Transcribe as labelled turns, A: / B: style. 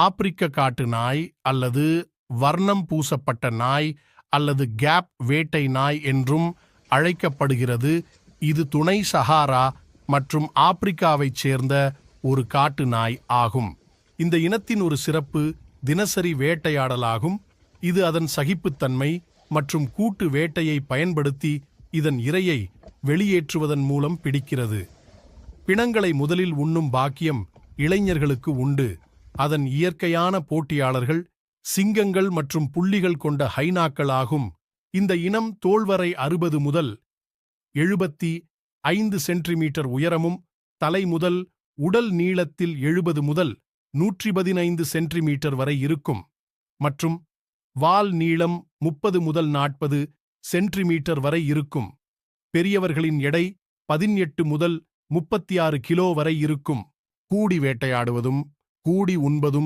A: ஆப்பிரிக்க காட்டு நாய் அல்லது வர்ணம் பூசப்பட்ட நாய் அல்லது கேப் வேட்டை நாய் என்றும் அழைக்கப்படுகிறது. இது துணை சஹாரா மற்றும் ஆப்பிரிக்காவைச் சேர்ந்த ஒரு காட்டு நாய் ஆகும். இந்த இனத்தின் ஒரு சிறப்பு தினசரி வேட்டையாடலாகும். இது அதன் சகிப்புத்தன்மை மற்றும் கூட்டு வேட்டையை பயன்படுத்தி இதன் இரையை வெளியேற்றுவதன் மூலம் பிடிக்கிறது. பிணங்களை முதலில் உண்ணும் பாக்கியம் இளைஞர்களுக்கு உண்டு. அதன் இயற்கையான போட்டியாளர்கள் சிங்கங்கள் மற்றும் புள்ளிகள் கொண்ட ஹைனாக்கள் ஆகும். இந்த இனம் தோள்வரை 60 முதல் 75 சென்டிமீட்டர் உயரமும் தலை முதல் உடல் நீளத்தில் 70 முதல் 115 சென்டிமீட்டர் வரை இருக்கும் மற்றும் வால் நீளம் 30 முதல் 40 சென்டிமீட்டர் வரை இருக்கும். பெரியவர்களின் எடை 18 முதல் 36 கிலோ வரை இருக்கும். கூடி வேட்டையாடுவதும் கூடி உண்பதும்